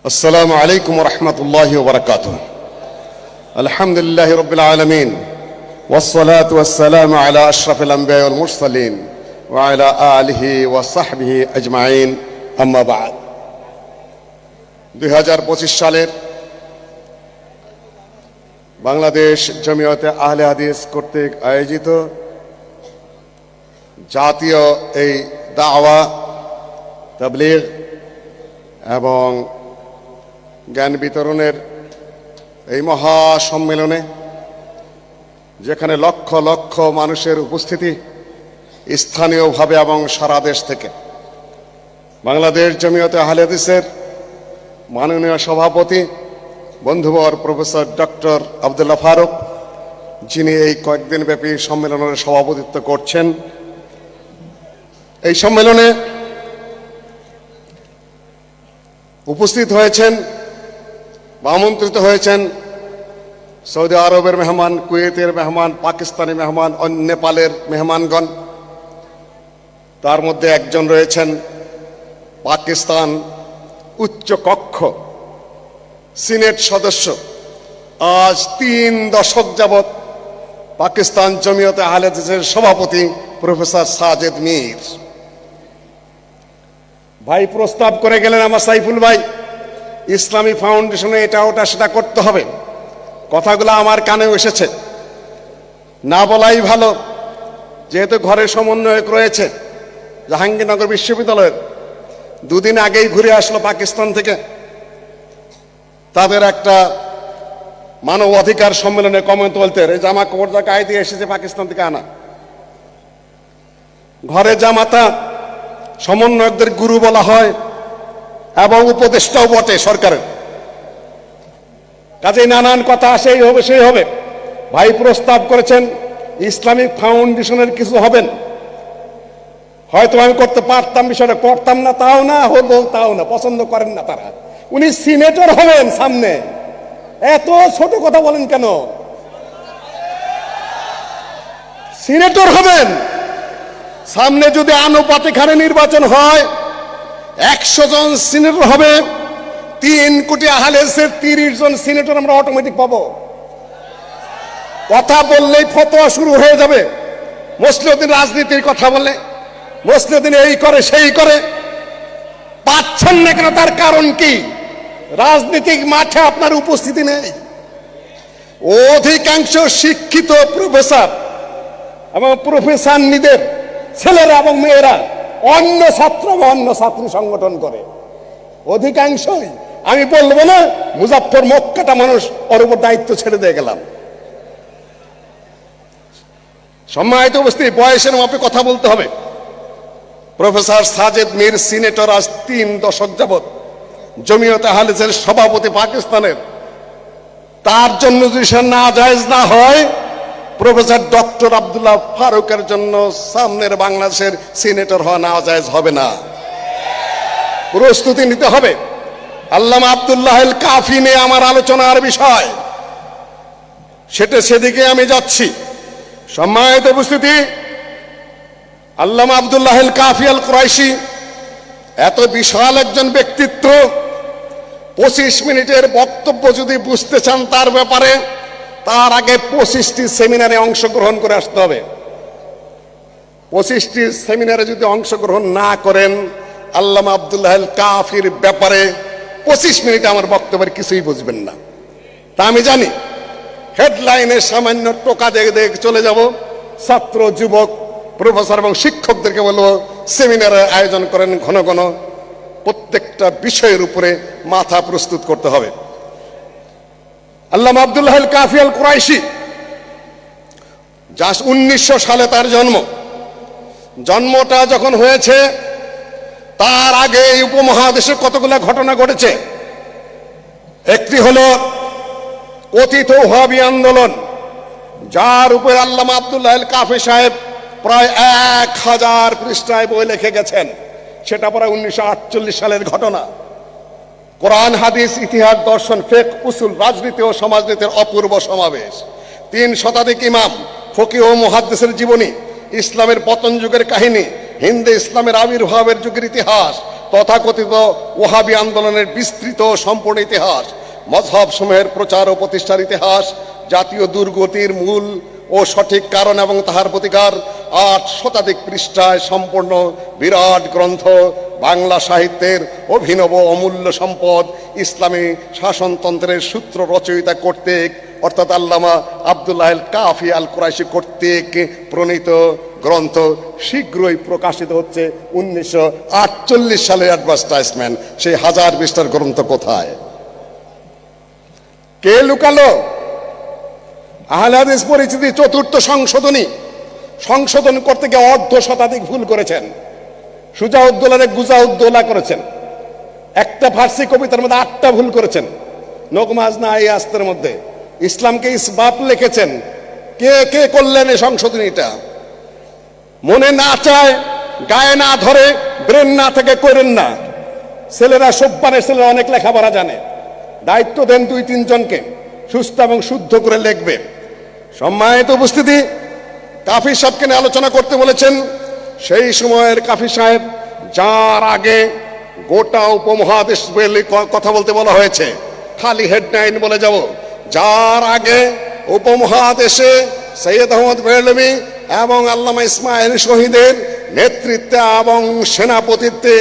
السلام عليكم ورحمة الله وبركاته. الحمد لله رب العالمين والصلاة والسلام على أشرف الأنبياء والمرسلين وعلى آله وصحبه أجمعين. أما بعد 2025 সালের বাংলাদেশ জমিয়তে আহলে হাদিস কর্তৃক আয়োজিত জাতীয় এই দাওয়া তাবলীগ এবং জ্ঞান বিতরণের এই মহা সম্মেলনে যেখানে লক্ষ লক্ষ মানুষের উপস্থিতি স্থানীয়ভাবে এবং সারা দেশ থেকে, বাংলাদেশ জমিয়তে আহলে হাদিসের মাননীয় সভাপতি বন্ধুবর প্রফেসর ডক্টর আব্দুল্লাহ ফারুক, যিনি এই কয়েকদিন ব্যাপী সম্মেলনের সভাপতিত্ব করছেন। এই সম্মেলনে উপস্থিত হয়েছেন বা আমন্ত্রিত হয়েছেন সৌদি আরবের মেহমান, কুয়েতের মেহমান, পাকিস্তানি মেহমান, নেপালের মেহমানগণ। তার মধ্যে একজন রয়েছেন পাকিস্তান উচ্চ কক্ষ সিনেট সদস্য, আজ 3 দশক যাবৎ পাকিস্তান জমিয়তে আহলে হাদিসের সভাপতি প্রফেসর সাজেদ মীর ভাই প্রস্তাব করে গেলেন, আমার সাইফুল ভাই ইসলামী ফাউন্ডেশনে এটা ওটা সেটা করতে হবে। কথাগুলো আমার কানেও এসেছে, না বলাই ভালো, যেহেতু ঘরের সমন্বয়ক রয়েছে জাহাঙ্গীরনগর বিশ্ববিদ্যালয়ের। 2 দিন আগেই ঘুরে আসলো পাকিস্তান থেকে, তাদের একটা মানব অধিকার সম্মেলনে কমনওয়েলথের এই জামা কাপড় যা গায়ে দিয়ে এসেছে পাকিস্তান থেকে আনা। ঘরে জামাতা সমন্বয়কদের গুরু বলা হয় এবং উপদেষ্টাও বটে সরকারের, কাজেই নানান কথা আসে, এই হবে সেই হবে। ভাই প্রস্তাব করেছেন ইসলামিক ফাউন্ডেশনের কিছু হবেন, হয়তো আমি করতে পারতাম, বিষয়টা করতাম না, তাও না হলো, তাও না, পছন্দ করেন না তারা। উনি সিনেটর হবেন সামনে, এত ছোট কথা বলেন কেন? সিনেটর হবেন সামনে, যদি আনুপাতিক হারে নির্বাচন হয় 100 জন সিনেটর হবে, 3 কোটি আহলে হাদিসের 30 জন সিনেটর আমরা অটোমেটিক পাবো। কথা বললেই ফতোয়া শুরু হয়ে যাবে। মুসলিউদ্দিন রাজনীতির কথা বলে, মুসলিউদ্দিন এই করে সেই করে, পাচ্ছেন না কেন? তার কারণ কি? রাজনৈতিক মাঠে আপনার উপস্থিতি নেই। অধিকাংশ শিক্ষিত প্রফেসর এবং প্রফেসরদের ছেলেরা এবং মেয়েরা অন্য ছাত্র এবং অন্য ছাত্রী সংগঠন করে, অধিকাংশই। আমি বলবো না মুজাফফর মক্কাটা মানুষ ওর উপর দায়িত্ব ছেড়ে দিয়ে গেলাম। সম্মানিত উপস্থিতি, বয়সের মাপে কথা বলতে হবে। প্রফেসর সাজেদ মীর সিনেটর, আজ 3 দশক যাবৎ জমিয়তে আহলে হাদিসের সভাপতি পাকিস্তানের। তার জন্য যদি সে নাজায়েজ না হয়, প্রফেসর ডক্টর আব্দুল্লাহ ফারুকের জন্য সামনের বাংলাদেশের সিনেটর হওয়া নাজায়েজ হবে না। প্রস্তুতি নিতে হবে। আল্লামা আব্দুল্লাহ আল কাফি নিয়ে আমার আলোচনার বিষয়, সেটা সেদিকে আমি যাচ্ছি। সম্মানিত উপস্থিতি, আল্লামা আব্দুল্লাহ আল কাফি আল কুরাইশি এত বিশাল একজন ব্যক্তিত্ব, 25 মিনিটের বক্তব্য যদি বুঝতে চান তার ব্যাপারে, তার আগে 25টি সেমিনারে অংশগ্রহণ করে আসতে হবে। 25টি সেমিনারে যদি অংশগ্রহণ না করেন, আল্লামা আব্দুল্লাহ আল কাফির ব্যাপারে 25 মিনিটে আমার বক্তব্যের কিছুই বুঝবেন না। তা আমি জানি, হেডলাইনে সামান্য টোকা দেখে দেখে চলে যাব। ছাত্র, যুবক, প্রফেসর এবং শিক্ষকদেরকে বলবো সেমিনারের আয়োজন করেন ঘন ঘন, প্রত্যেকটা বিষয়ের উপরে মাথা প্রস্তুত করতে হবে। আল্লামা আব্দুল্লাহ আল কাফি আল কুরাইশি, যা 1900 সালে তার জন্মটা যখন হয়েছে, তার আগে এই উপমহাদেশে কতগুলো ঘটনা ঘটেছে। একটি হলো কথিত ওহাবি আন্দোলন, যার উপরে আল্লামা আব্দুল্লাহ আল কাফি সাহেব প্রায় 1000 পৃষ্ঠায় বই লিখে গেছেন। সেটা প্রায় 1948 সালের ঘটনা। কোরআন, হাদিস, ইতিহাস, দর্শন, ফিকহ, উসুল, রাজনীতি ও সমাজনীতির অপূর্ব সমাবেশ। 3 শতাধিক ইমাম, ফকিহ ও মুহাদ্দিসের জীবনী, ইসলামের পতন যুগের কাহিনী, হিন্দে ইসলামের আবির্ভাবের যুগের ইতিহাস, তথাকথিত ওহাবি আন্দোলনের বিস্তৃত সম্পূর্ণ ইতিহাস, মযহব সমূহের প্রচার ও প্রতিষ্ঠার ইতিহাস, জাতীয় দুর্গতির মূল ও সঠিক কারণ এবং তাহার প্রতিকার, 8 শতাধিক পৃষ্ঠায় সম্পূর্ণ বিরাট গ্রন্থ, বাংলা সাহিত্যের অভিনব অমূল্য সম্পদ, ইসলামী শাসনতন্ত্রের সূত্র রচয়িতা কর্তৃক অর্থাৎ আল্লামা আব্দুল্লাহ আল কাফি আল কুরাইশি কর্তৃক প্রণীত গ্রন্থ শীঘ্রই প্রকাশিত হচ্ছে। 1948 সালের অ্যাডভার্টাইজমেন্ট। সেই 1000 পৃষ্ঠার গ্রন্থ কোথায়? কে লুকালো? আহলে হাদিস পরিচিতি 4র্থ সংশোধন করতে গিয়ে 1/2 শতাধিক ভুল করেছেন। সুজাউদ্দৌলারে গুজাউদ্দৌলা করেছেন। একটা ফার্সি কবিতার মধ্যে 8টা ভুল করেছেন। নগমাজ না এই আস্তের মধ্যে ইসলামকে ইসবাত লিখেছেন। কে কে করলেন এই সংশোধনীটা? মনে না চায়, গায়ে না ধরে, ব্রেন না থেকে করেন না। ছেলেরা সব্বানের ছেলেরা অনেক লেখাপড়া জানে। দায়িত্ব দেন 2-3 জনকে সুস্থ এবং শুদ্ধ করে লিখবে। সম্মানিত উপস্থিতি, কাফি সাহেবকে নিয়ে আলোচনা করতে বলেছেন। সেই সময়ের কাফি সাহেব, যার আগে গোটা উপমহাদেশ বলে কথা বলতে বলা হয়েছে, খালি হেডলাইন বলে যাব। যার আগে উপমহাদেশে সৈয়দ আহমদ বেরলভী এবং আল্লামা ইসমাইল শহীদের নেতৃত্বে এবং সেনাপতিত্বে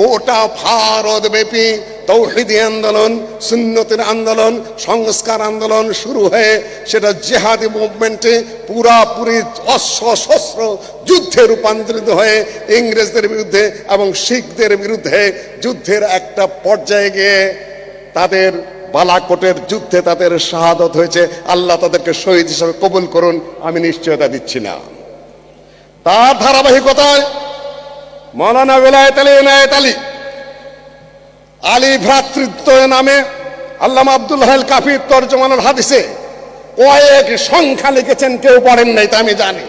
গোটা ভারতব্যাপী তৌহিদি আন্দোলন, সুন্নতের আন্দোলন, সংস্কার আন্দোলন শুরু হয়ে সেটা জিহাদি মুভমেন্টে পুরাপুরি অসশস্ত্র যুদ্ধে রূপান্তরিত হয়ে ইংরেজদের বিরুদ্ধে এবং শিখদের বিরুদ্ধে যুদ্ধের একটা পর্যায়ে গিয়ে তাদের বালাকোটের যুদ্ধে তাদের শাহাদত হয়েছে। আল্লাহ তাদেরকে শহীদ হিসেবে কবুল করুন, আমি নিশ্চয়তা দিচ্ছি না। তার ধারাবাহিকতায় মৌলানা বেলায়েত আলী এনায়েত আলী আলী ভ্রাতৃত্ব নামে আল্লামা আব্দুল্লাহ আল কাফির তরজমানুল হাদিসে কয়েক সংখ্যা লিখেছেন, কেউ পড়েন নাই তা আমি জানি।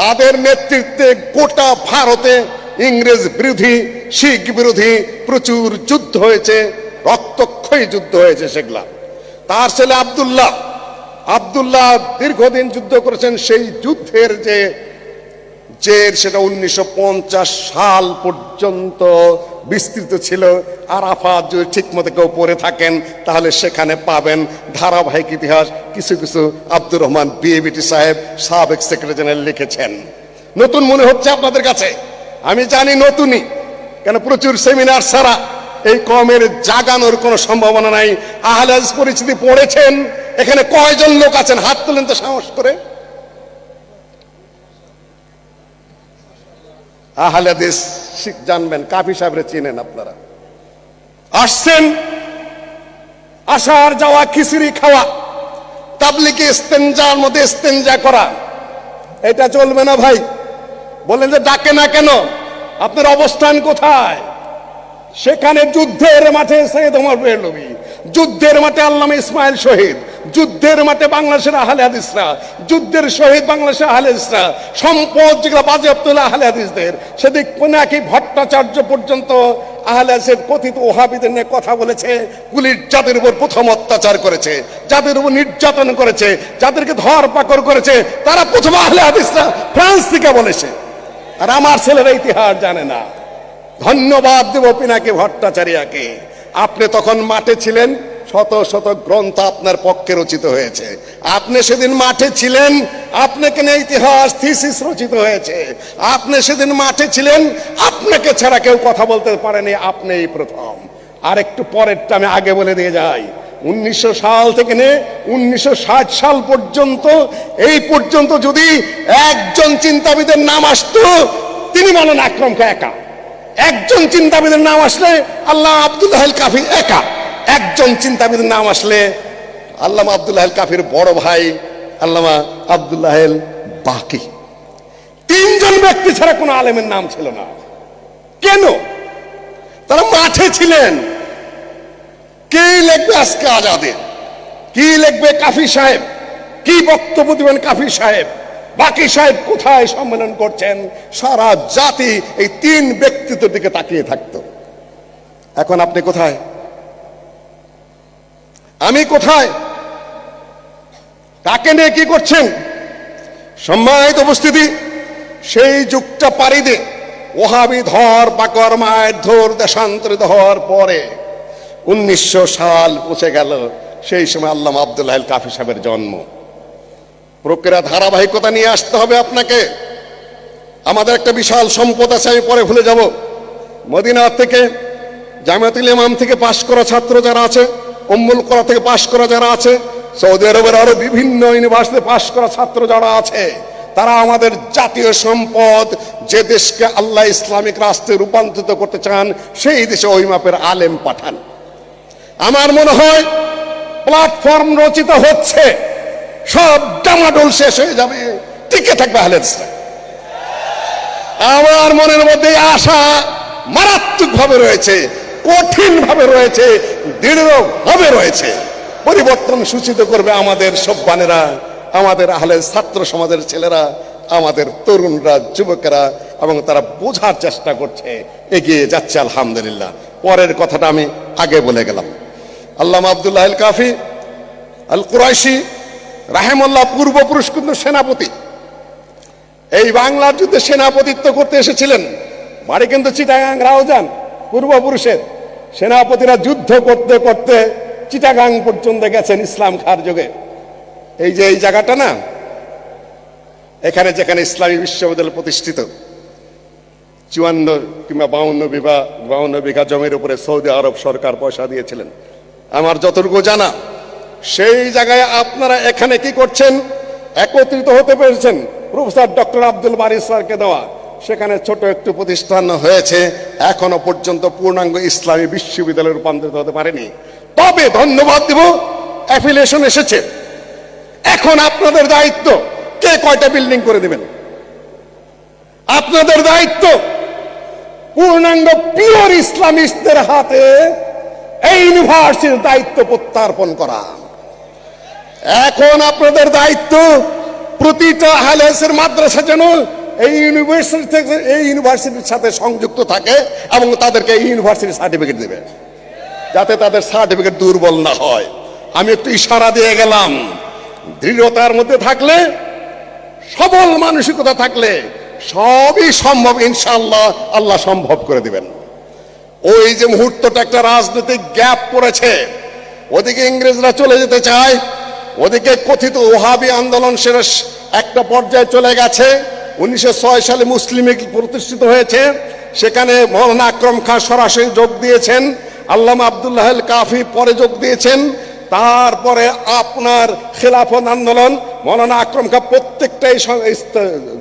তাদের নেতৃত্বে গোটা ভারতে ইংরেজ বিরোধী, শিখ বিরোধী প্রচুর যুদ্ধ হয়েছে, রক্তক্ষয়ী যুদ্ধ হয়েছে সেগুলা। তার ছেলে আব্দুল্লাহ দীর্ঘদিন যুদ্ধ করেছেন। সেই যুদ্ধের যে সেটা 1950 সাল পর্যন্ত বিস্তৃত ছিল। আরাফাত যদি ঠিক মতো কেউ পড়ে থাকেন তাহলে সেখানে পাবেন ধারাবাহিক ইতিহাস। কিছু কিছু আব্দুর রহমান বিএবিটি সাহেব, সাবেক সেক্রেটারি জেনারেল লিখেছেন। নতুন মনে হচ্ছে আপনাদের কাছে, আমি জানি নতুনই, কেন প্রচুর সেমিনার ছাড়া এই কমের জাগানোর কোনো সম্ভাবনা নাই। আহলে হাদিস পরিচিতি পড়েছেন? এখানে কয়জন লোক আছেন? হাত তোলেন তো সাহস করে। আহলে হাদিস জানবেন, কাফি সাহেবরে চিনেন আপনারা। আসছেন, আসার যাওয়া, খিচুড়ি খাওয়া, তাবলিগে ইস্তেনজার মধ্যে ইস্তেনজা করা, এটা চলবে না ভাই। বলেন যে ডাকে না কেন? আপনার অবস্থান কোথায়? সেখানে যুদ্ধের মাঠে সৈয়দ ওমর বেরলভী, যুদ্ধের মাঠে আল্লামা ইসমাইল শহীদ, যুদ্ধের মাঠে বাংলাদেশের আহলে হাদিসরা, যুদ্ধের শহীদ বাংলাদেশের আহলে হাদিসরা, সম্পদ যেগুলো বাজেয়াপ্ত হলো আহলে হাদিসদের। সেদিক পিনাকি ভট্টাচার্য পর্যন্ত আহলে হাদিসের কথিত ওহাবিদের নিয়ে কথা বলেছে। পুলিশ যাদের উপর প্রথম অত্যাচার করেছে, যাদের উপর নির্যাতন করেছে, যাদেরকে ধরপাকড় করেছে, তারা প্রথম আহলে হাদিসরা ফ্রান্স থেকে বলেছে। আর আমার ছেলেরা ইতিহাস জানে না। ধন্যবাদ দেব পিনাকি ভট্টাচার্যকে। আপনি তখন মাঠে ছিলেন, শত শত গ্রন্থ আপনার পক্ষে রচিত হয়েছে। আপনি সেদিন মাঠে ছিলেন, আপনাকে নিয়ে ইতিহাস থিসিস রচিত হয়েছে। আপনি সেদিন মাঠে ছিলেন, আপনাকে ছাড়া কেউ কথা বলতে পারেনি, আপনিই প্রথম। আর একটু পরেরটা আমি আগে বলে দিয়ে যাই। 1900 সাল থেকে নিয়ে 1960 সাল পর্যন্ত, এই পর্যন্ত যদি একজন চিন্তাবিদের নাম আসতো, তিনি বলেন আকরম খা একা। একজন চিন্তাবিদের নাম আসলে আল্লামা আব্দুল্লাহ আল কাফি একা। একজন চিন্তাবিদের নাম আসলে আল্লামা আব্দুল্লাহ আল কাফির বড় ভাই আল্লামা আব্দুল্লাহ আল বাকি। 3 জন ব্যক্তি ছাড়া কোনো আলেমের নাম ছিল না। কেন? তারা মাঠে ছিলেন। কে লিখবে আজকে আজাদের? কি লিখবে কাফি সাহেব? কি বক্তব্য দিবেন কাফি সাহেব? বাকি সাহেব কোথায় সম্মেলন করছেন? সারা জাতি এই 3 ব্যক্তিত্বের দিকে তাকিয়ে থাকতো। এখন আপনি কোথায়? আমি কোথায়? কাকে নিয়ে কি করছেন? সম্মানিত উপস্থিতি, সেই যুগটা পাড়ি দিয়ে ওহাবি ধর পাকর মায়ের ধর দেশান্তরিত হওয়ার পরে 1900 সাল পৌঁছে গেল, সেই সময় আল্লামা আব্দুল্লাহ আল কাফি সাহেবের জন্ম। প্রক্রিয়া ধারাবাহিকতা নিয়ে আসতে হবে আপনাকে। আমাদের একটা বিশাল সম্পদ আছে, আমি পরে ভুলে যাব। মদিনা থেকে, জামিয়াতুল ইমাম থেকে পাশ করা ছাত্র যারা আছে, উম্মুল কোরা থেকে পাশ করা যারা আছে, সৌদি আরবের আরো বিভিন্ন ইউনিভার্সিটি পাশ করা ছাত্র যারা আছে, তারা আমাদের জাতীয় সম্পদ। যে দেশকে আল্লাহ ইসলামিক রাষ্ট্রে রূপান্তরিত করতে চান, সেই দেশে ওই মাপের আলেম পাঠান। আমার মনে হয় প্ল্যাটফর্ম রচিত হচ্ছে, সব ডামাডোল শেষ হয়ে যাবে, টিকে থাকবে আহলে হাদিসরা। আমার মনের মধ্যে আশা মারাত্মক ভাবে রয়েছে, কঠিন ভাবে রয়েছে, দৃঢ় ভাবে রয়েছে। পরিবর্তন সূচিত করবে আমাদের সব্বানেরা, আমাদের আহলে ছাত্র সমাজের ছেলেরা, আমাদের তরুণরা, যুবকেরা, এবং তারা বোঝার চেষ্টা করছে, এগিয়ে যাচ্ছে আলহামদুলিল্লাহ। পরের কথাটা আমি আগে বলে গেলাম। আল্লামা আব্দুল্লাহ আল কাফি আল কুরাইশি রাহেমাল্লাহ পূর্বপুরুষ কিন্তু সেনাপতি, এই বাংলার যুদ্ধে সেনাপতিত্ব করতে এসেছিলেন। বাড়ি কিন্তু চিটাগাং রাউজান, পূর্বপুরুষের সেনাপতিরা যুদ্ধ করতে করতে চিটাগাং পর্যন্ত গেছেন ইসলাম খার যুগে। এই যে এই জায়গাটা না, এখানে যেখানে ইসলামী বিশ্ববিদ্যালয় প্রতিষ্ঠিত, 54 কিংবা 52 বিঘা জমির উপরে সৌদি আরব সরকার পয়সা দিয়েছিলেন আমার যতটুকু জানা। সেই জায়গায় আপনারা এখানে কি করছেন, একত্রিত হতে পেরেছেন প্রফেসর ডক্টর আব্দুল বারী স্যারকে দেওয়া। সেখানে ছোট একটু প্রতিষ্ঠান হয়েছে, এখনো পর্যন্ত পূর্ণাঙ্গ ইসলামী বিশ্ববিদ্যালয়ে রূপান্তরিত হতে পারেনি। তবে ধন্যবাদ দিব, অ্যাফিলিয়েশন এসেছে। এখন আপনাদের দায়িত্ব, কে কয়টা বিল্ডিং করে দিবেন। আপনাদের দায়িত্ব পূর্ণাঙ্গ পিওর ইসলামিস্টদের হাতে এই ইউনিভার্সিটির দায়িত্ব প্রত্যার্পণ করা। এখন আপনাদের দায়িত্ব প্রতিটা আহলে হাদিসের মাদ্রাসা যেন এই ইউনিভার্সিটির সাথে সংযুক্ত থাকে এবং তাদেরকে এই ইউনিভার্সিটির সার্টিফিকেট দেবে, যাতে তাদের সার্টিফিকেট দুর্বল না হয়। আমি একটু ইশারা দিয়ে গেলাম, দৃঢ়তার মধ্যে থাকলে, সবল মানসিকতা থাকলে সবই সম্ভব ইনশাআল্লাহ। আল্লাহ সম্ভব করে দিবেন। ওই যে মুহূর্তটা একটা রাজনৈতিক গ্যাপ পড়েছে, ওদিকে ইংরেজরা চলে যেতে চায়, ওদিকে কথিত ওহাবি আন্দোলন সেটা একটা পর্যায়ে চলে গেছে। 1906 সালে মুসলিম লীগ প্রতিষ্ঠিত হয়েছে, সেখানে মৌলানা আকরম খান সরাসরি যোগ দিয়েছেন, আল্লামা আব্দুল্লাহ আল কাফি পরে যোগ দিয়েছেন। তারপরে আপনার খেলাফত আন্দোলন, মৌলানা আকরম খান প্রত্যেকটাই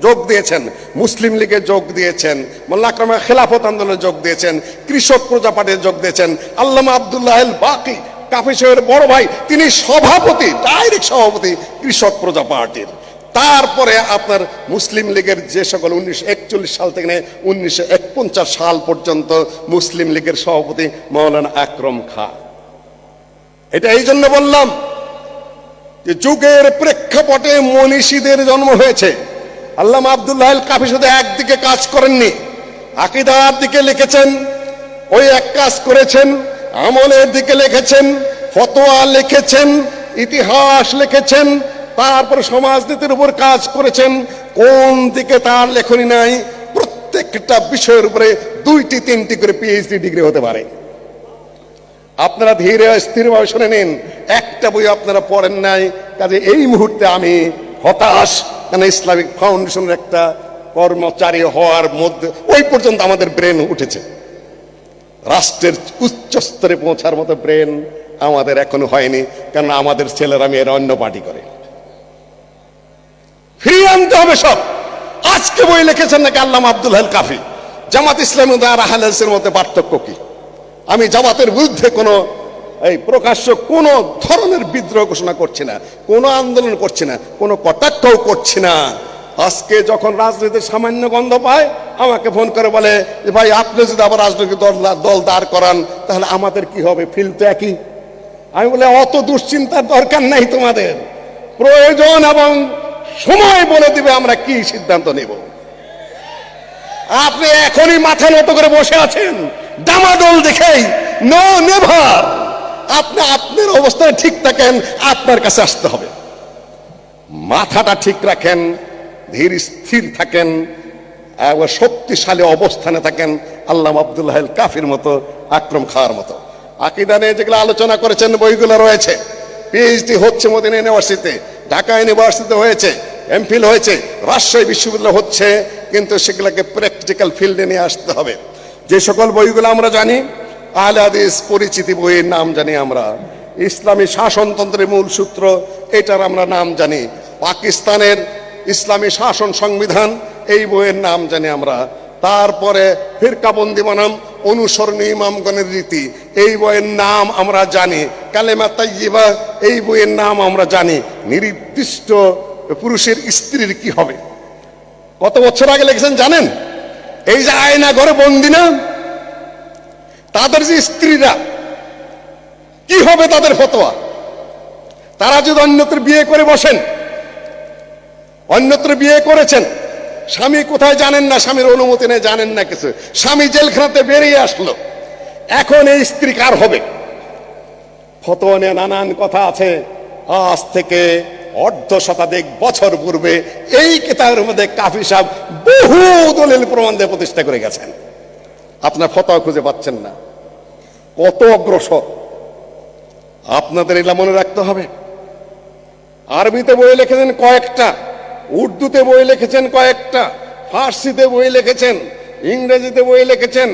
যোগ দিয়েছেন, মুসলিম লীগে যোগ দিয়েছেন, মৌলানা আকরম খান খেলাফত আন্দোলনে যোগ দিয়েছেন, কৃষক প্রজা পার্টিতে যোগ দিয়েছেন। আল্লামা আব্দুল্লাহ আল বাকি কাফি সাহেবের বড় ভাই, তিনি সভাপতি, ডাইরেক্ট সভাপতি কৃষক প্রজা পার্টির। তারপরে আপনার মুসলিম লীগের যে সকল 1941 সাল থেকে 1949 সাল পর্যন্ত মুসলিম লীগের সভাপতি মৌলানা আকরম খান। এটা এই জন্য বললাম যে যুগের প্রেক্ষাপটে মনীষীদের জন্ম হয়েছে। আল্লামা আব্দুল্লাহ আল কাফি শুধু একদিকে কাজ করেননি, আকীদার দিকে লিখেছেন, ওই এক কাজ করেছেন, আমলের দিকে লিখেছেন, ফতোয়া লিখেছেন, ইতিহাস লিখেছেন, তারপর সমাজনীতির উপর কাজ করেছেন। কোন দিকে তার লেখনী নাই? প্রত্যেকটা বিষয়ের উপরে 2টি 3টি করে পিএইচডি ডিগ্রি হতে পারে। আপনারা ধীরে স্থিরভাবে শুনে নিন, একটা বই আপনারা পড়েন নাই, কাজে এই মুহূর্তে আমি হতাশ। কেন ইসলামিক ফাউন্ডেশনের একটা কর্মচারী হওয়ার মধ্যে ওই পর্যন্ত আমাদের ব্রেন উঠেছে, রাষ্ট্রের উচ্চ স্তরে পৌঁছার মতো ব্রেন আমাদের এখনো হয়নি, কারণ আমাদের ছেলেরা মেয়েরা অন্য পার্টি করে। ফিরিয়ে আনতে হবে সব। আজকে বই লিখেছেন নাকি আল্লামা আব্দুল্লাহ আল কাফি। জামাত ইসলামী আর আহলে হাদিসের মধ্যে পার্থক্য কি? আমি জামাতের বিরুদ্ধে কোনো প্রকাশ্য কোন ধরনের বিদ্রোহ ঘোষণা করছি না, কোনো আন্দোলন করছি না, কোনো কটাক্ষও করছি না। আজকে যখন রাজনীতির সামান্য গন্ধ পায় আমাকে ফোন করে বলে যে ভাই আপনি যদি আবার রাজনৈতিক দল দাঁড় করান তাহলে আমাদের কি হবে, ফিল তো একই। আমি বলে অত দুশ্চিন্তার দরকার নাই তোমাদের, প্রয়োজন এবং সময় বলে দিবে আমরা কি সিদ্ধান্ত নেব। আপনি এখনই মাথা নত করে বসে আছেন ডামাডোল দেখেই, নো নেভার। আপনি আপনার অবস্থায় ঠিক থাকেন, আপনার কাছে আসতে হবে। মাথাটা ঠিক রাখেন, ধীর স্থির থাকেন, শক্তিশালী অবস্থানে থাকেন আল্লামা আব্দুল্লাহ আল কাফির মতো, আকরম খাঁর মতো। আকীদা নিয়ে যেগুলো আলোচনা করেছেন বইগুলো রয়েছে। পিএইচডি হচ্ছে মদিনা ইউনিভার্সিটিতে, ঢাকা ইউনিভার্সিটিতে হয়েছে, এমফিল হয়েছে, রাজশাহী বিশ্ববিদ্যালয় হচ্ছে, কিন্তু সেগুলোকে প্র্যাকটিক্যাল ফিল্ডে নিয়ে আসতে হবে। যে সকল বইগুলো আমরা জানি, আহলে হাদিস পরিচিতি বইয়ের নাম জানি আমরা, ইসলামী শাসনতন্ত্রের মূল সূত্র এটার আমরা নাম জানি, পাকিস্তানের ইসলামী শাসন সংবিধান এই বইয়ের নাম জানি আমরা, তারপরে ফিরকাবন্দি বনাম অনুসরণীয় ইমামগণের রীতি এই বইয়ের নাম আমরা জানি, কালেমা তাইয়্যিবা এই বইয়ের নাম আমরা জানি। নির্দিষ্ট পুরুষের স্ত্রীর কি হবে কত বছর আগে লিখেছেন জানেন? এই যে আয়না ঘরে বন্দি না, তাদের যে স্ত্রীরা কি হবে তাদের ফতোয়া। তারা যদি অন্যত্র বিয়ে করে বসেন, অন্যত্র বিয়ে করেছেন, স্বামী কোথায় জানেন না, স্বামীর অনুমতি নেই, জানেন না কিছু, স্বামী জেলখানাতে বেরিয়ে আসলো, এখন এই স্ত্রী কার হবে? ফতোয়া নিয়ে নানান কথা আছে। আজ থেকে অর্ধ শতাধিক বছর পূর্বে এই কিতাবের মধ্যে কাফি সাহেব বহু দলিল প্রমাণ দিয়ে প্রতিষ্ঠা করে গেছেন। আপনার ফতোয়া খুঁজে পাচ্ছেন না, কত অগ্রসর। আপনাদের এগুলা মনে রাখতে হবে। আরবিতে বই লিখেছেন কয়েকটা, উর্দুতে বই লিখেছেন কয়েকটা, ফার্সিতে বই লিখেছেন, ইংরেজিতে বই লিখেছেন,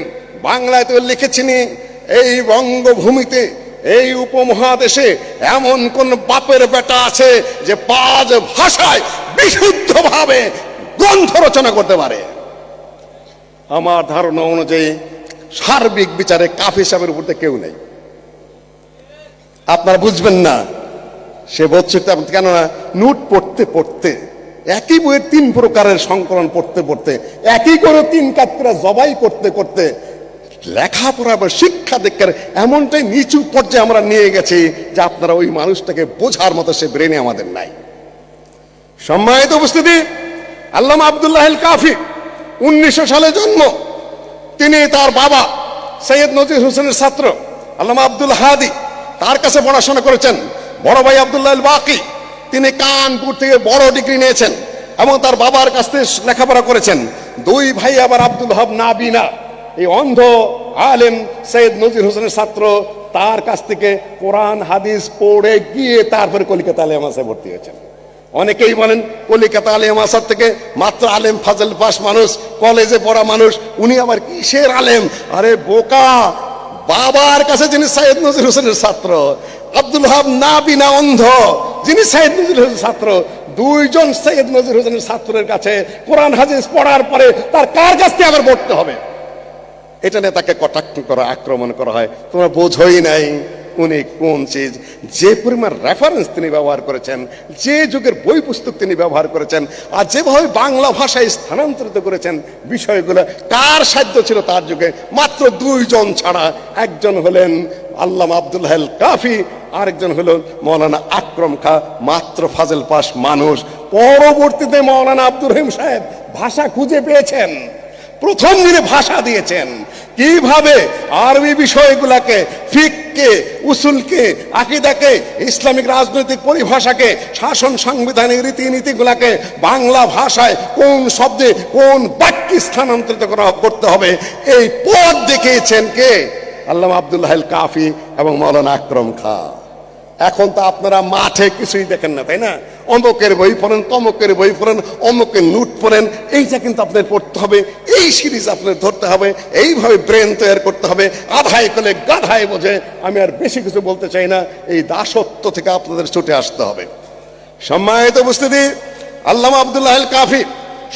বাংলাতে লিখেছেন। এই বঙ্গভূমিতে, এই উপমহাদেশে এমন কোন বাপের বেটা আছে যে 5 ভাষায় বিশুদ্ধভাবে গ্রন্থ রচনা করতে পারে? আমার ধারণা অনুযায়ী সার্বিক বিচারে কাফি সাহেবের উপর কেউ নেই। আপনারা বুঝবেন না সে বলছে, কেননা নোট পড়তে পড়তে, একই বইয়ের 3 প্রকারের সংকলন পড়তে পড়তে, একই করে 3 কাতরা জবাই করতে করতে লেখাপড়া বা শিক্ষা দীক্ষার এমনটাই নিচু পর্যায়ে আমরা নিয়ে গেছি যে আপনারা ওই মানুষটাকে বোঝার মতো সে ব্রেনে আমাদের নাই। সম্মানিত উপস্থিতি, আল্লামা আব্দুল্লাহ আল কাফি 1900 সালে জন্ম। তিনি তার বাবা সৈয়দ নজির হোসেনের ছাত্র আল্লামা আব্দুল হাদি, তার কাছে পড়াশোনা করেছেন। বড় ভাই আব্দুল্লাহ আল বাকি, তিনি কানপুর থেকে বড় ডিগ্রি নিয়েছেন এবং তার বাবার কাছ থেকে লেখাপড়া করেছেন। 2 ভাই আবার আব্দুল হাব নাবিনা, এই অন্ধ আলেম সৈয়দ নজির হোসেনের ছাত্র, তার কাছ থেকে কোরআন হাদিস পড়ে গিয়ে তারপরে কলিকাতা আলিয়া মাদ্রাসায় ভর্তি হয়েছেন। অনেকেই বলেন কলিকাতা আলিয়া মাদ্রাসা থেকে মাত্র আলেম ফাজল পাস মানুষ, কলেজে পড়া মানুষ, উনি আবার কিসের আলেম? আরে বোকা, বাবার কাছে যিনি সৈয়দ নজির হোসেনের ছাত্র, আব্দুল হাব নাবিনা অন্ধ, যিনি সৈয়দ নজির হোসেনের ছাত্র, 2 জন সৈয়দ নজির হোসেনের ছাত্রের কাছে কোরআন হাদিস পড়ার পরে তার কার কাছ থেকে আবার পড়তে হবে? এটা নিয়ে তাকে কটাক্ষ করা, আক্রমণ করা হয়। তোমরা বোঝোই নাই উনি কোন চিজ। যে পরিমাণ রেফারেন্স তিনি ব্যবহার করেছেন, যে যুগের বই পুস্তক তিনি ব্যবহার করেছেন, আর যেভাবে বাংলা ভাষায় স্থানান্তরিত করেছেন বিষয়গুলো, কার সাধ্য ছিল তার যুগে? মাত্র 2 জন ছাড়া। একজন হলেন আল্লামা আব্দুল্লাহ আল কাফি, আরেকজন হলেন মৌলানা আকরম খাঁ, মাত্র ফাজল পাস মানুষ। পরবর্তীতে মৌলানা আব্দুর রহিম সাহেব ভাষা খুঁজে পেয়েছেন, প্রথম দিনে ভাষা দিয়েছেন। কিভাবে আরবি বিষয়গুলাকে, ফিককে, উসুলকে, আকীদাকে, ইসলামিক রাজনৈতিক পরিভাষাকে, শাসন সাংবিধানিক রীতিনীতিগুলাকে বাংলা ভাষায় কোন শব্দে কোন বাক্যে স্থানান্তরিত করতে হবে, এই পথ দেখিয়েছেন কে? আল্লামা আব্দুল্লাহ আল কাফি এবং মৌলানা আকরম খাঁ। এখন তো আপনারা মাঠে কিছুই দেখেন না, তাই না? অমুকের বই পড়েন, তমুকের বই পড়েন, অমুকের নোট পড়েন। এইটা কিন্তু আপনার পড়তে হবে, এই সিরিজ আপনার ধরতে হবে, এইভাবে ব্রেন তৈরি করতে হবে। আধায় করলে গাধায় বোঝে। আমি আর বেশি কিছু বলতে চাই না, এই দাসত্ব থেকে আপনাদের ছুটে আসতে হবে। সম্মানিত উপস্থিতি, আল্লামা আব্দুল্লাহ আল কাফি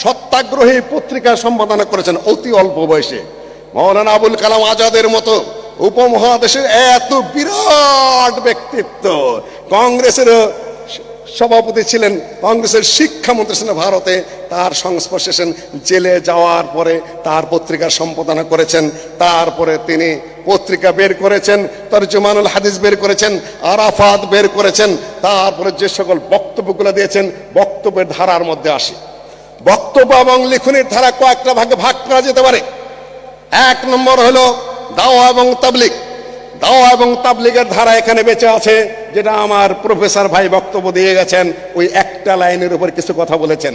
সত্যাগ্রহী পত্রিকা সম্পাদনা করেছেন অতি অল্প বয়সে। মৌলানা আবুল কালাম আজাদের মতো উপমহাদেশের এত বিরাট ব্যক্তিত্ব, কংগ্রেসের সভাপতি ছিলেন, কংগ্রেসের শিক্ষামন্ত্রী ছিলেন ভারতে, তার সংস্পর্শে এসেছেন। জেলে যাওয়ার পরে তার পত্রিকার সম্পাদনা করেছেন। তারপরে তিনি পত্রিকা বের করেছেন, তরজমানুল হাদিস বের করেছেন, আরাফাত বের করেছেন। তারপরে যে সকল বক্তব্যগুলো দিয়েছেন, বক্তব্যের ধারার মধ্যে আসে। বক্তব্য এবং লিখনের ধারা কয়েকটা ভাগে ভাগ করা যেতে পারে। 1 নম্বর হলো দাওয়া এবং তাবলীগ। দাওয়া এবং তাবলীগের ধারা এখানে বেঁচে আছে, যেটা আমার প্রফেসর ভাই বক্তব্য দিয়ে গেছেন। ওই একটা লাইনের উপর কিছু কথা বলেছেন।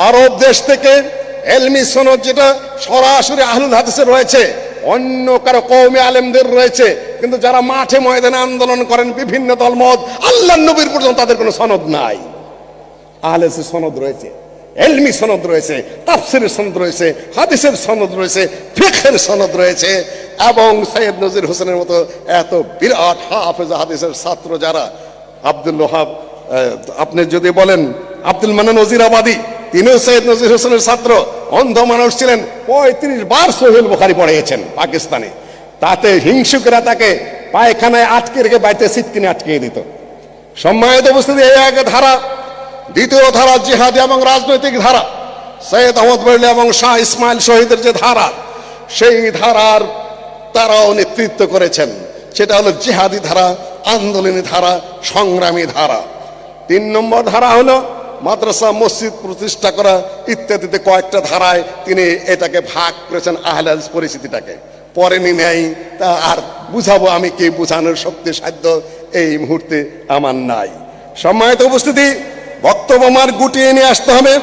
আরব দেশ থেকে এলমি সনদ যেটা সরাসরি আহলুল হাদিসে রয়েছে, অন্য কারো কওমে আলেমদের রয়েছে, কিন্তু যারা মাঠে ময়দানে আন্দোলন করেন বিভিন্ন দলমত, আল্লাহর নবীর পর্যন্ত তাদের কোনো সনদ নাই। আহলে হাদিসের সনদ রয়েছে, এলমি সনদ রয়েছে, তাফসিরের সনদ রয়েছে, হাদিসের সনদ রয়েছে, ফিকহের সনদ রয়েছে। এবং সৈয়দ নজির হোসেনের মতো এত বিরাট হাফেজ হাদিসের ছাত্র যারা, আব্দুল ওহাব, আপনি যদি বলেন আব্দুল মান্নান নজিরাবাদী, তিনিও সৈয়দ নজির হোসেনের ছাত্র, অন্ধ মানুষ ছিলেন, 35 বার সহিহ বুখারী পড়িয়েছেন পাকিস্তানে। তাতে হিংসুকেরা তাকে পায়খানায় আটকে রেখে বাড়িতে সিটকিনে আটকে দিত। সম্মানিত উপস্থিতি, এই এক ধারা। দ্বিতীয় ধারা জিহাদি এবং রাজনৈতিক ধারা, সৈয়দ আহমদ বরেলভী এবং শাহ ইসমাইল শহীদের যে ধারা, সেই ধারার তারাও নেতৃত্ব করেছেন। সেটা হলো জিহাদি ধারা, আন্দোলনী ধারা, সংগ্রামী ধারা। 3 নম্বর ধারা হলো মাদ্রাসা মসজিদ প্রতিষ্ঠা করা ইত্যাদিতে কয়েকটা ধারায় তিনি এটাকে ভাগ করেছেন আহলে হাদিস পরিস্থিতিটাকে। পরে নেই, তা আর বুঝাবো আমি কি, বুঝানোর শক্তি সাধ্য এই মুহূর্তে আমার নাই। সম্মানিত উপস্থিতি, বক্তব্য আমার গুটিয়ে নিয়ে আসতে হবে।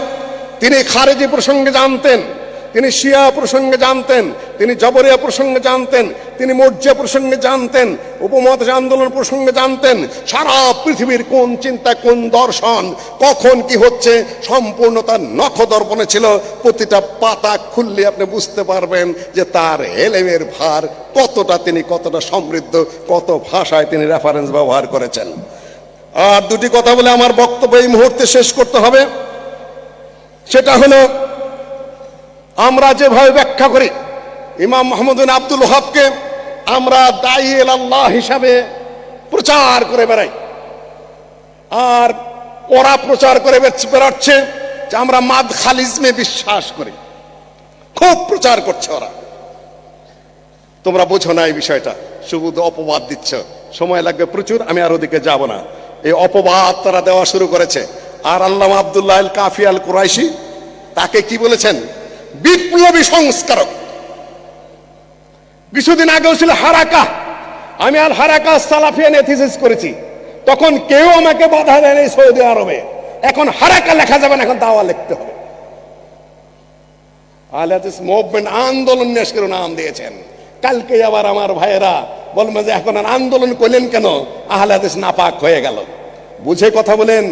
তিনি খারেজি প্রসঙ্গে জানতেন, তিনি শিয়া প্রসঙ্গে জানতেন, তিনি জবরিয়া প্রসঙ্গে জানতেন, তিনি মর্জিয়া প্রসঙ্গে জানতেন, উপমহাদেশ আন্দোলন প্রসঙ্গে জানতেন। সারা পৃথিবীর কোন চিন্তা, কোন দর্শন, কখন কি হচ্ছে, সম্পূর্ণ তার নখদর্পণে ছিল। প্রতিটা পাতা খুললে আপনি বুঝতে পারবেন যে তার এলেমের ভার কতটা, তিনি কতটা সমৃদ্ধ, কত ভাষায় তিনি রেফারেন্স ব্যবহার করেছেন। আর দুটি কথা বলে আমার বক্তব্য এই মুহূর্তে শেষ করতে হবে। সেটা হলো, আমরা যেভাবে ব্যাখ্যা করি ইমাম মুহাম্মদ বিন আব্দুল ওয়াহাবকে, আমরা দাঈ ইলাল্লাহ হিসাবে প্রচার করে বেড়াই, আর ওরা প্রচার করে বেড়াচ্ছে যে আমরা মাদখালিজমে বিশ্বাস করি। খুব প্রচার করছে ওরা। তোমরা বোঝো না এই বিষয়টা, শুধু অপবাদ দিচ্ছ। সময় লাগবে প্রচুর, আমি আর ওদিকে যাব না। এই অপবাদ তারা দেওয়া শুরু করেছে। আর আল্লামা আব্দুল্লাহ আল কাফি আল কুরাইশি তাকে কি বলেছেন? বিপ্লবী সংস্কারক। কিছুদিন আগেও ছিল হারাকা। আমি আল হারাকা সালাফিয়ান এথিসিস করেছি, তখন কেউ আমাকে বাধা দেয়নি সৌদি আরবে। এখন হারাকা লেখা যাবে না, এখন দাওয়া লিখতে হবে। আহলে হাদিস মুভমেন্ট আন্দোলন নেশকের নাম দিয়েছেন। কালকে আবার আমার ভাইয়েরা বলবে যে এখন আর আন্দোলন করলেন কেন, আহলে হাদিস নাপাক হয়ে গেল। বুঝে কথা বলেন।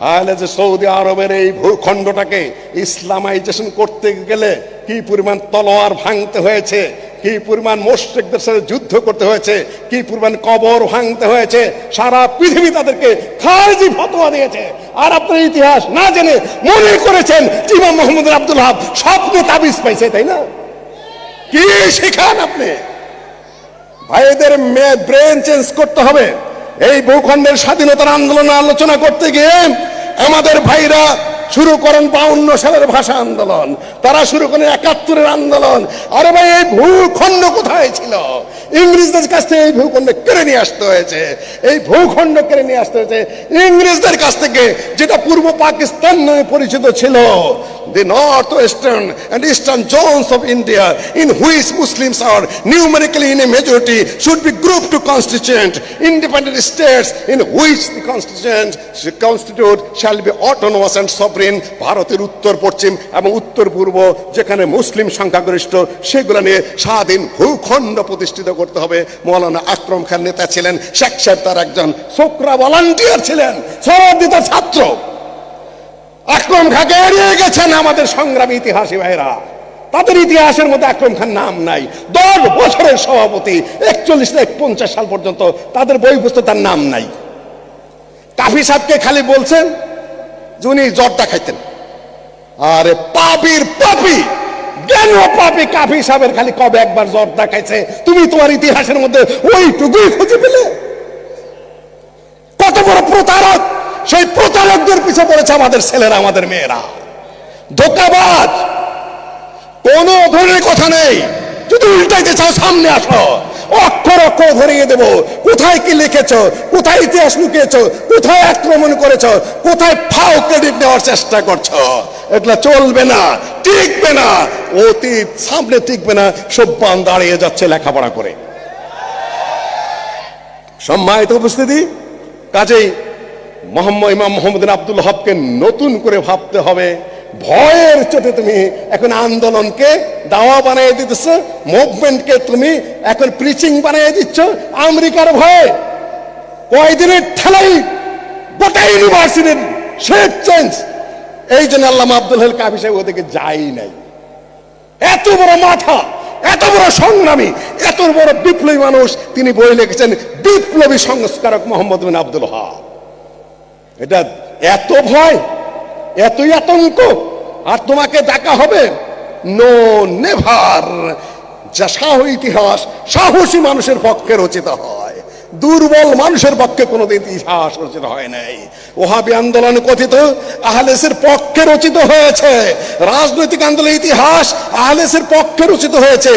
আহলে হাদিস সৌদি আরবের এই ভূখণ্ডটাকে ইসলামাইজেশন করতে গেলে কি পরিমাণ তলোয়ার ভাঙতে হয়েছে, কি পরিমাণ মুশরিকদের সাথে যুদ্ধ করতে হয়েছে, কি পরিমাণ কবর ভাঙতে হয়েছে। সারা পৃথিবী তাদেরকে খারিজি ফতোয়া দিয়েছে। আর আপনার ইতিহাস না জেনে মনে করেছেন ইমাম মুহাম্মদ আব্দুল ওয়াহাব স্বপ্নে তাবিজ পাইছে, তাই না? কি শেখান আপনি? ভাইদের ব্রেন চেঞ্জ করতে হবে। এই ভূখণ্ডের স্বাধীনতার আন্দোলন আলোচনা করতে গিয়ে আমাদের ভাইরা শুরু করেন 52 সালের ভাষা আন্দোলন, তারা শুরু করেন 71-এর আন্দোলন। আরে ভাই, এই ভূখণ্ড কোথায় ছিল? ইংরেজদের কাছ থেকে এই ভূখণ্ড কেড়ে নিয়ে আসতে হয়েছে। এই ভূখণ্ড কেড়ে নিয়ে আসতে হয়েছে ইংরেজদের কাছ থেকে, যেটা পূর্ব পাকিস্তান নামে পরিচিত ছিল। The northwestern and eastern zones of India, in which Muslims are numerically in a majority, should be grouped to constituent independent states, in which the constitute shall be autonomous and sovereign. ভারতের উত্তর পশ্চিম এবং উত্তর পূর্ব যেখানে মুসলিম সংখ্যাগরিষ্ঠ, সেগুলো নিয়ে স্বাধীন ভূখণ্ড প্রতিষ্ঠিত করতে হবে। মৌলানা আকরম খান নেতা ছিলেন, শেখ সাহেব তার একজন ছোকরা ভলান্টিয়ার ছিলেন, সমাদিত ছাত্র। আকরম খানকে এড়িয়ে গেছেন আমাদের সংগ্রামী ইতিহাসী ভাইরা। তাদের ইতিহাসের মধ্যে আকরম খান নাম নাই। 10 বছরের সভাপতি, 41 থেকে 50 সাল পর্যন্ত তাদের বই পুস্তকে তার নাম নাই। কাফি সাহেবকে খালি বলছেন যে উনি জর্দা খাইতেন। আরে পাপির পাপি, জ্ঞান পাপি কাফি সাহেবের খালি কবে একবার জর্দা খাইছে তুমি তোমার ইতিহাসের মধ্যে ওইটুকুই খুঁজে পেলে? কত বড় প্রতারক! সেই প্রতারকদের পিছে পড়েছে আমাদের ছেলেরা, আমাদের মেয়েরা। ধোঁকাবাজ, কোন ধরনের কথা নেই। যদি উল্টাইতে চাও সামনে আসো, অক্ষর অক্ষর ধরিয়ে দেব। কোথায় কি লিখেছ, কোথায় ইতিহাস লুকিয়েছ, কোথায় আক্রমণ করেছ, কোথায় ফাও ক্রেডিট নেওয়ার চেষ্টা করছো। এগুলা চলবে না, টিকবে না। অতীত সামনে টিকবে না। সব্বান দাঁড়িয়ে যাচ্ছে লেখাপড়া করে। সম্মানিত উপস্থিতি, কাজেই ইমাম মুহাম্মদ বিন আব্দুল ওয়াহাবকে নতুন করে ভাবতে হবে, ভয়ের চোটে তুমি এখন আন্দোলনকে দাওয়া বানিয়ে দিতেছ, মুভমেন্টকে তুমি এখন প্রিচিং বানিয়ে দিচ্ছ আমেরিকার ভয়ে। কয়দিনের ঠেলাই গোটা ইউনিভার্সিটির শেপ চেঞ্জ। এই জন্য আল্লামা আব্দুল হাই কাফি সাহেব ওদিকে যাই নাই। এত বড় মাথা, এত বড় সংগ্রামী, এত বড় বিপ্লবী মানুষ, তিনি বই লিখেছেন বিপ্লবী সংস্কারক মোহাম্মদ বিন আব্দুল ওয়াহাব। এটা এত ভয়, এতই আতঙ্ক, আর তোমাকে ডাকা হবে? No, never. যা ইতিহাস সাহসী মানুষের পক্ষে রচিত হয়, দুর্বল মানুষের পক্ষে কোনোদিন ইতিহাস রচিত হয় নাই। ওহাবী আন্দোলন কথিত আহলেসের পক্ষে রচিত হয়েছে। রাজনৈতিক আন্দোলনের ইতিহাস আহলেসের পক্ষে রচিত হয়েছে।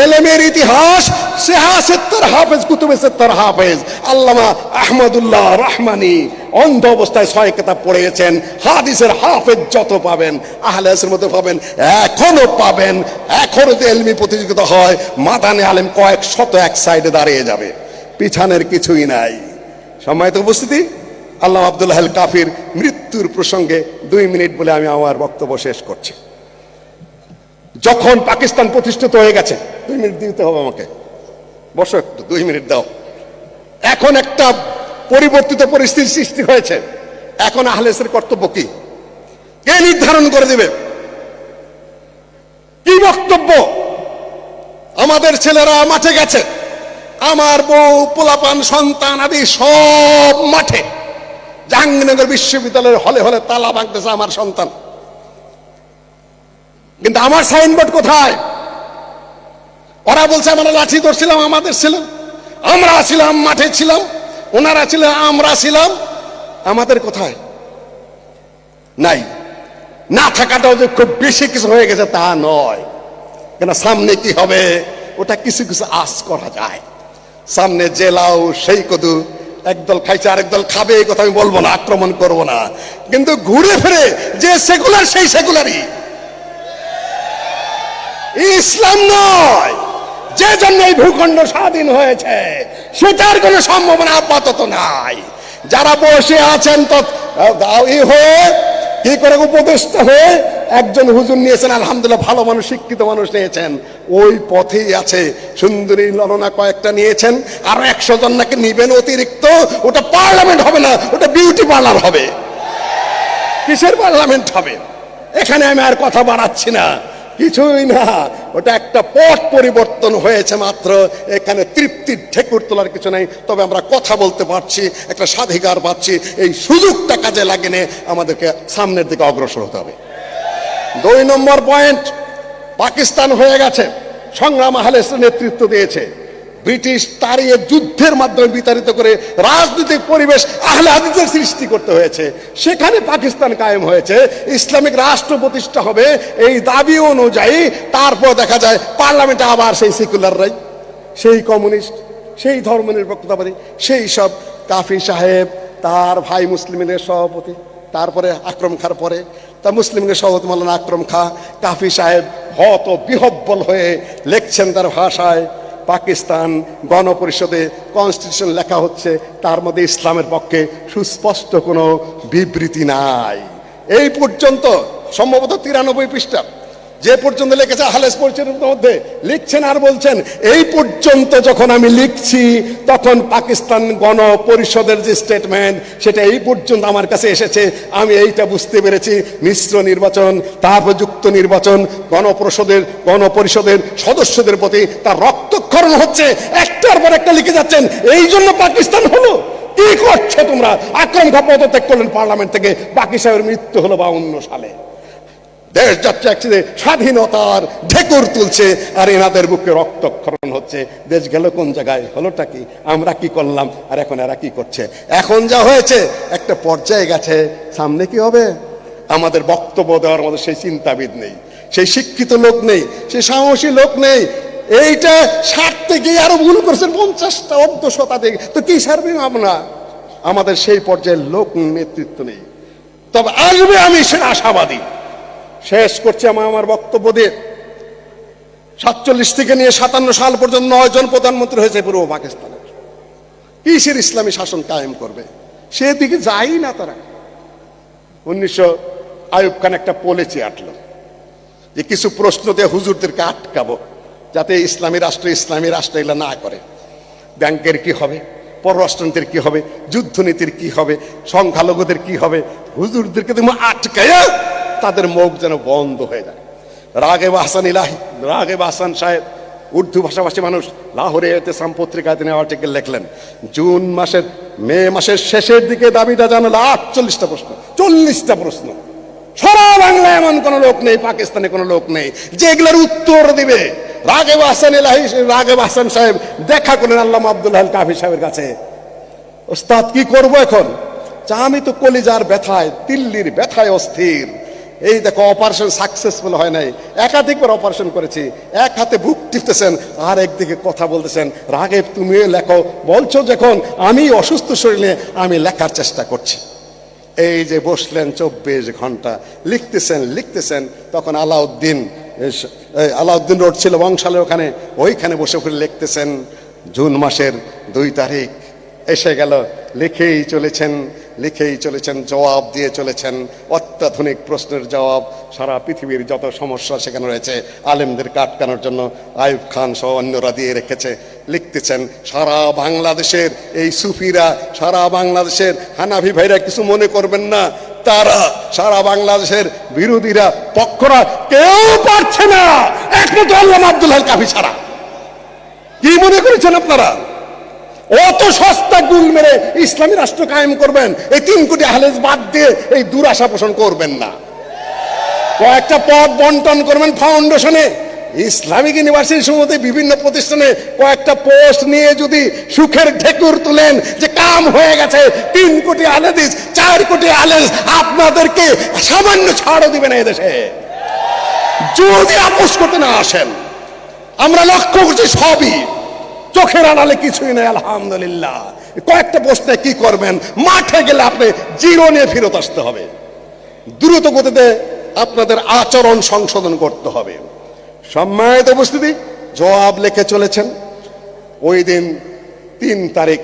এলেমের ইতিহাস সিহাসেত্তর হাফেজ, কুতুবে সেত্তর হাফেজ আল্লামা আহমদুল্লাহ রহমানী অন্ধ অবস্থায় 6 কিতাব পড়েছেন। হাদিসের হাফেজ যত পাবেন আহলেসের মধ্যে পাবেন, এখনো পাবেন। এখনো তো এলমি প্রতিযোগিতা হয়, মাদানে আলেম কয়েক শত এক সাইডে দাঁড়িয়ে যাবে, পিছানের কিছুই নাই। সম্মানিত উপস্থিতি, আল্লামা আব্দুল হাই কাফির মৃত্যুর প্রসঙ্গে 2 মিনিট বলে আমি আমার বক্তব্য শেষ করছি। যখন পাকিস্তান প্রতিষ্ঠিত হয়ে গেছে, 2 মিনিট দিতে হবে আমাকে, বসো একটু, 2 মিনিট দাও। এখন একটা পরিবর্তিত পরিস্থিতি সৃষ্টি হয়েছে। এখন আহলেসের কর্তব্য কি? কে নির্ধারণ করে দিবে? কি বক্তব্য? আমাদের ছেলেরা মাঠে গেছে, আমার বউ, পোলাপান, সন্তান আদি সব মাঠে। জাহাঙ্গীরনগর বিশ্ববিদ্যালয়ের হলে হলে তালা ভাঙতেছে আমার সন্তান, কিন্তু আমার সাইনবোর্ড কোথায়? ওরা বলছে আমরা লাঠি ধরছিলাম, আমাদের ছিল, আমরা ছিলাম, মাঠে ছিলাম, ওনারা ছিলেন, আমরা ছিলাম, আমাদের কোথায়? নাই। না থাকাটাও যে খুব বেশি কিছু হয়ে গেছে তা নয়, কেন সামনে কি হবে ওটা কিছু কিছু আশ করা যায়। সামনে যে লাউ সেই কদু, একদল খাইছে আরেক দল খাবে, এই কথা আমি বলবো না, আক্রমণ করব না, কিন্তু ঘুরে ফিরে যে সেকুলার সেই সেকুলারই, ইসলাম নয়। যে জন্য এই ভূখণ্ড স্বাধীন হয়েছে সেটার কোনো সম্ভাবনা আপাতত নাই। যারা বসে আছেন তো হয়ে কি করে উপদেষ্টা হয়ে একজন হুজুর নিয়েছেন, আলহামদুলিল্লাহ ভালো মানুষ, শিক্ষিত মানুষ নিয়েছেন, ওই পথেই আছে। সুন্দরী ললনা কয়েকটা নিয়েছেন, আরো 100 জন নাকি নিবেন অতিরিক্ত। ওটা পার্লামেন্ট হবে না, ওটা বিউটি পার্লার হবে। কিসের পার্লামেন্ট হবে? এখানে আমি আর কথা বাড়াচ্ছি না, কিছুই না, ওটা একটা পথ পরিবর্তন হয়েছে মাত্র। এখানে তৃপ্তির ঠেকুর তোলার কিছু নাই, তবে আমরা কথা বলতে পারছি, একটা স্বাধিকার পাচ্ছি। এই সুযোগটা কাজে লাগিয়ে আমাদেরকে সামনের দিকে অগ্রসর হতে হবে। 2 নম্বর পয়েন্ট, পাকিস্তান হয়ে গেছে, সংগ্রাম আহলেস নেতৃত্ব দিয়েছে। ব্রিটিশ তাড়িয়ে যুদ্ধের মাধ্যমে বিতাড়িত করে রাজনৈতিক পরিবেশ আহলে হাদিসের সৃষ্টি করতে হয়েছে। সেখানে পাকিস্তান কায়েম হয়েছে, ইসলামিক রাষ্ট্র প্রতিষ্ঠা হবে এই দাবি অনুযায়ী। তারপর দেখা যায় পার্লামেন্টে আবার সেই সেকুলাররাই, সেই কমিউনিস্ট, সেই ধর্মনিরপেক্ষতাবাদী, সেই সব কাফি সাহেব, তার ভাই মুসলিম লীগের সভাপতি, তারপরে আকরম খার পরে তা মুসলিম লীগের সভাপতি মাওলানা আকরম খা, কাফি সাহেব হত বিহব্বল হয়ে লিখছেন তার ভাষায়, পাকিস্তান গণপরিষদে কনস্টিটিউশন লেখা হচ্ছে, তার মধ্যে ইসলামের পক্ষে সুস্পষ্ট কোনো বিবৃতি নাই। এই পর্যন্ত সম্ভবত 93 পৃষ্ঠা যে পর্যন্ত লিখেছে আহলেস পরিষদের মধ্যে লিখছেন আর বলছেন, এই পর্যন্ত যখন আমি লিখছি তখন পাকিস্তান গণপরিষদের যে স্টেটমেন্ট সেটা এই পর্যন্ত আমার কাছে এসেছে। আমি এইটা বুঝতে পেরেছি, মিশ্র নির্বাচন, তারপর যুক্ত নির্বাচন, গণপরিষদের সদস্যদের প্রতি তার রক্তক্ষরণ হচ্ছে, একটার পর একটা লিখে যাচ্ছেন। এই জন্য পাকিস্তান হলো। কি করছো তোমরা? আকরম খা পদত্যাগ করলেন পার্লামেন্ট থেকে, বাকি সাহেবের মৃত্যু হলো 52 সালে। দেশ যাচ্ছে একসাথে স্বাধীনতার ঢেকুর তুলছে, আর এনাদের বুকে রক্তক্ষরণ হচ্ছে। দেশ গেল কোন জায়গায়? হলোটা কি? আমরা কি করলাম আর এখন এরা কি করছে? এখন যা হয়েছে একটা পর্যায়ে গেছে, সামনে কি হবে? আমাদের বক্তব্য দেওয়ার মধ্যে সেই চিন্তাবিদ নেই, সেই শিক্ষিত লোক নেই, সেই সাহসী লোক নেই। এইটা সারতে গিয়ে আরো ভুল করছেন 50টা অর্ধ শতাধিক, তো কি সারবে? আমরা আমাদের সেই পর্যায়ের লোক নেতৃত্ব নেই। তবে আসবে, আমি সে আশাবাদী। শেষ করছি আমার বক্তব্য দিয়ে। 47 থেকে নিয়ে 57 সাল পর্যন্ত 9 জন প্রধানমন্ত্রী হয়েছে পূর্ব পাকিস্তানের। কিসের ইসলামী শাসন কায়েম করবে? সেদিকে যাই না তারা। আইয়ুব খান একটা পলিসি আটলো যে কিছু প্রশ্ন দিয়ে হুজুরদেরকে আটকাবো, যাতে ইসলামী রাষ্ট্র এগুলো না করে। ব্যাংকের কি হবে, পররাষ্ট্রনীতির কি হবে, যুদ্ধনীতির কি হবে, সংখ্যালঘুদের কি হবে, হুজুরদেরকে তুমি আটকায়া তাদের মুখ যেন বন্ধ হয়ে যায়। রাগেব হাসান সাহেব উর্দু ভাষাভাষী মানুষ, লাহোরে এতেসাম পত্রিকায় তিনি আর্টিকেল লিখলেন, মে মাসের শেষের দিকে দাবিটা জানালো 48টা প্রশ্ন, 40টা প্রশ্ন। সারা বাংলায় এমন কোন লোক নেই, পাকিস্তানে কোন লোক নেই যেগুলোর উত্তর দিবে। রাগেব হাসান সাহেব দেখা করলেন আল্লামা আব্দুল্লাহ আল কাফি সাহেবের কাছে। ওস্তাদ কি করব এখন? আমি তো কলিজার ব্যথায়, তিল্লির ব্যথায় অস্থির। এই দেখো অপারেশন সাকসেসফুল হয় নাই, একাধিকবার অপারেশন করেছি। এক হাতে বুক টিপতেছেন আর একদিকে কথা বলতেছেন, রাগেব তুমিও লেখো, বলছো যখন আমি অসুস্থ শরীরে আমি লেখার চেষ্টা করছি। এই যে বসলেন 24 ঘন্টা লিখতেছেন। তখন আলাউদ্দিন রোড ছিল বংশালে, ওইখানে বসে পড়ে লিখতেছেন। জুন মাসের 2 তারিখ এসে গেল, লিখেই চলেছেন, জবাব দিয়ে চলেছেন, অত্যাধুনিক প্রশ্নের জবাব। সারা পৃথিবীর যত সমস্যা সেখানে রয়েছে আলেমদেরকে আটকানোর জন্য আইয়ুব খান সহ অন্যরা দিয়ে রেখেছে। লিখতেছেন সারা বাংলাদেশের এই সুফিরা, সারা বাংলাদেশের হানাফি ভাইরা কিছু মনে করবেন না, তারা সারা বাংলাদেশের বিরোধীরা পক্ষরা কেউ পারছে না একমাত্র আল্লামা আব্দুল্লাহ আল কাফি ছাড়া। কি মনে করেছেন আপনারা অত সস্তা গুল মেরে ইসলামী রাষ্ট্র কায়েম করবেন? এই 3 কোটি আহলে বাদ দিয়ে এই দুরাশা পোষণ করবেন না। কয়েকটা পদ বন্টন করবেন ফাউন্ডেশনে, ইসলামিক ইউনিভার্সিটির সময় বিভিন্ন প্রতিষ্ঠানে কয়েকটা পোস্ট নিয়ে যদি সুখের ঢেকুর তুলেন যে কাম হয়ে গেছে, 3 কোটি আহলেদিস, 4 কোটি আহলে আপনাদেরকে সামান্য ছাড়ও দিবে না এদেশে যদি আপোষ করতে না আসেন। আমরা লক্ষ্য করছি সবই, চোখের আড়ালে কিছুই নেই আলহামদুলিল্লাহ। কয়েকটা প্রশ্নে কি করবেন? মাঠে গেলে আপনি জিরো নিয়ে ফেরত আসতে হবে। দ্রুত গতিতে আপনাদের আচরণ সংশোধন করতে হবে। সম্মানিত উপস্থিতি, জবাব লিখে চলেছেন। ওই দিন 3 তারিখ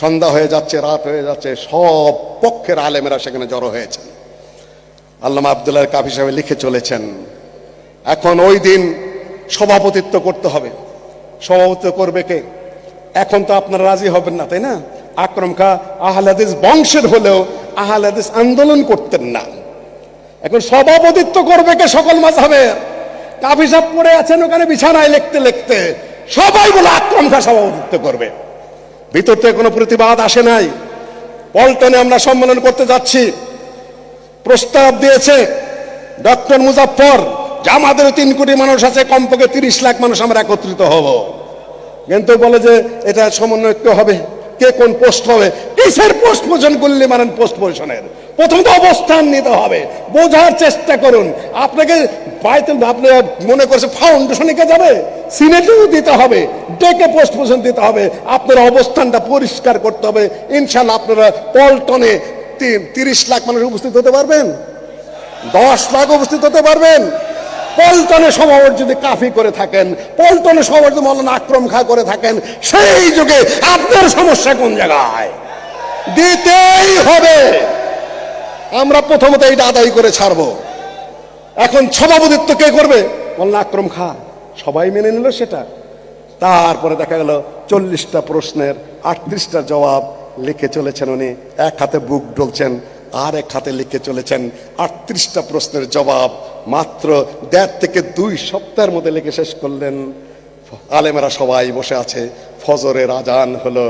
সন্ধ্যা হয়ে যাচ্ছে, রাত হয়ে যাচ্ছে, সব পক্ষের আলেমেরা সেখানে জড়ো হয়েছেন। আল্লামা আব্দুল্লাহ কাফি সাহেব লিখে চলেছেন। এখন ওই দিন সভাপতিত্ব করতে হবে। সভাপতিত্ব করবে কে? এখন তো আপনারা রাজি হবেন না, তাই না? আকরাম খাঁ আহলে হাদিস বংশের হলেও আহলে হাদিস আন্দোলন করতেন না। এখন সভাপতিত্ব করবে কে? সকল মাযহাবের কাফি সাহেব পড়ে আছেন ওখানে বিছানায় লিখতে সবাই বলে আকরাম খাঁ সভাপতিত্ব করবে। ভিতর থেকে কোনো প্রতিবাদ আসে নাই। পল্টনে আমরা সম্মেলন করতে যাচ্ছি, প্রস্তাব দিয়েছে ডক্টর মুজাফফর যে আমাদের 3 কোটি মানুষ আছে, কমপক্ষে 30 লাখ মানুষ আমরা একত্রিত হব। কিন্তু বলে যে এটা সমন্বয়িত হবে, কে কোন পোস্ট হবে। কিসের পোস্ট পোষণ করলে মানেন? পোস্ট পোষণের প্রথমত অবস্থান নিতে হবে, বোঝার চেষ্টা করুন। আপনাকে আপনি মনে করছে ফাউন্ডেশনে কে যাবে, সিনেটেও দিতে হবে, ডেকে পোস্ট পোষণ দিতে হবে। আপনার অবস্থানটা পরিষ্কার করতে হবে। ইনশাল্লাহ আপনারা পল্টনে 30 লাখ মানুষ উপস্থিত হতে পারবেন, 10 লাখ উপস্থিত হতে পারবেন। পল্টনে সমাবেশ যদি কাফি করে থাকেন, পল্টনে সমাবেশ যদি মৌলানা আকরাম খাঁ করে থাকেন, সেই যুগে আপনার সমস্যা কোন জায়গায়? দিতেই হবে। আমরা প্রথমত এইটা আদায় করে ছাড়বো। এখন সভাপতিত্ব কে করবে? মৌলানা আকরাম খাঁ। সবাই মেনে নিল সেটা। তারপরে দেখা গেল 40টা প্রশ্নের 38টা জবাব লিখে চলেছেন উনি। এক হাতে বুক ডলছেন, আর এক হাতে লিখে চলেছেন 38টা প্রশ্নের জবাব। মাত্র 1.5 থেকে 2 সপ্তাহের মধ্যে লিখে শেষ করলেন। আলেমেরা সবাই বসে আছে, ফজরের আজান হলো।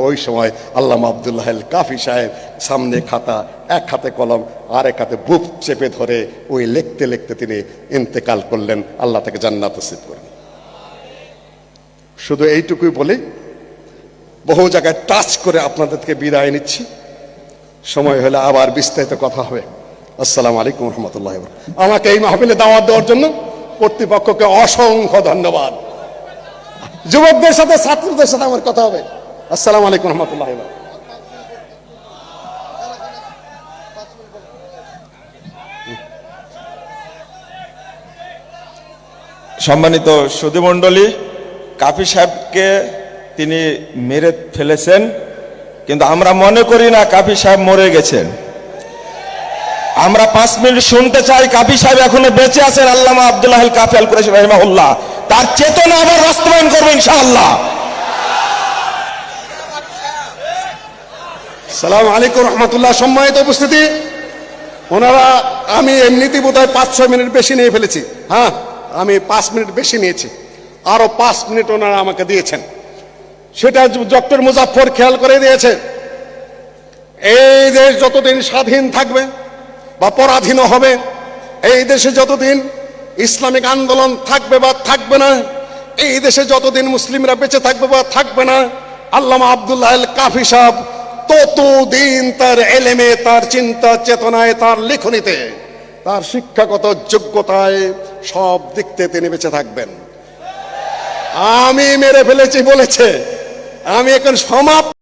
ওই সময় আল্লামা আব্দুল্লাহ আল কাফি সাহেব সামনে খাতা, এক হাতে কলম, আর এক হাতে বুক চেপে ধরে ওই লিখতে তিনি ইন্তেকাল করলেন। আল্লাহ তাকে জান্নাত নসিব করেন। শুধু এইটুকুই বলি, বহু জায়গায় টাচ করে আপনাদেরকে বিদায় নিচ্ছি। সময় হলে আবার বিস্তারিত কথা হবে। আসসালামু আলাইকুম রহমতুল্লাহ। আমাকে এই মাহফিলে দাওয়াত দেওয়ার জন্য কর্তৃপক্ষকে অসংখ্য ধন্যবাদ। যুবকদের সাথে, ছাত্রদের সাথে আমার কথা হবে। আসসালামু আলাইকুম রহমতুল্লাহ। সম্মানিত সুধীমণ্ডলী, কাফি সাহেবকে তিনি মেরে ফেলেছেন, কিন্তু আমরা মনে করি না কাফি সাহেব মরে গেছেন। আমরা 5 মিনিট শুনতে চাই। কাফি সাহেব এখনো বেঁচে আছেন, আল্লামা আব্দুল্লাহ আল কাফি আল কুরাইশি রাহিমাহুল্লাহ, তার চেতনা আবার বাস্তবায়ন করবে ইনশাআল্লাহ। সালাম আলাইকুম রহমতুল্লাহ। সম্মানিত উপস্থিতি, ওনারা আমি এমনিতেই বোধহয় 5-6 মিনিট বেশি নিয়ে ফেলেছি। হ্যাঁ, আমি 5 মিনিট বেশি নিয়েছি, আরো 5 মিনিট ওনারা আমাকে দিয়েছেন। সেটা ডক্টর মুজাফফর খেয়াল করে দিয়েছে। এই দেশ যতদিন স্বাধীন থাকবে বা পরাধীন হবে, এই দেশে যতদিন ইসলামিক আন্দোলন থাকবে বা থাকবে না, এই দেশে যতদিন মুসলিমরা বেঁচে থাকবে বা থাকবে না, আল্লামা আব্দুল্লাহ আল কাফি সাহেব ততদিন তার এলেমে, তার চিন্তা চেতনায়, তার লেখনীতে, তার শিক্ষাগত যোগ্যতায় সব দিক থেকে তিনি বেঁচে থাকবেন। আমি মেরে ফেলেছি বলেছে, আমি এখন সমাপ্ত।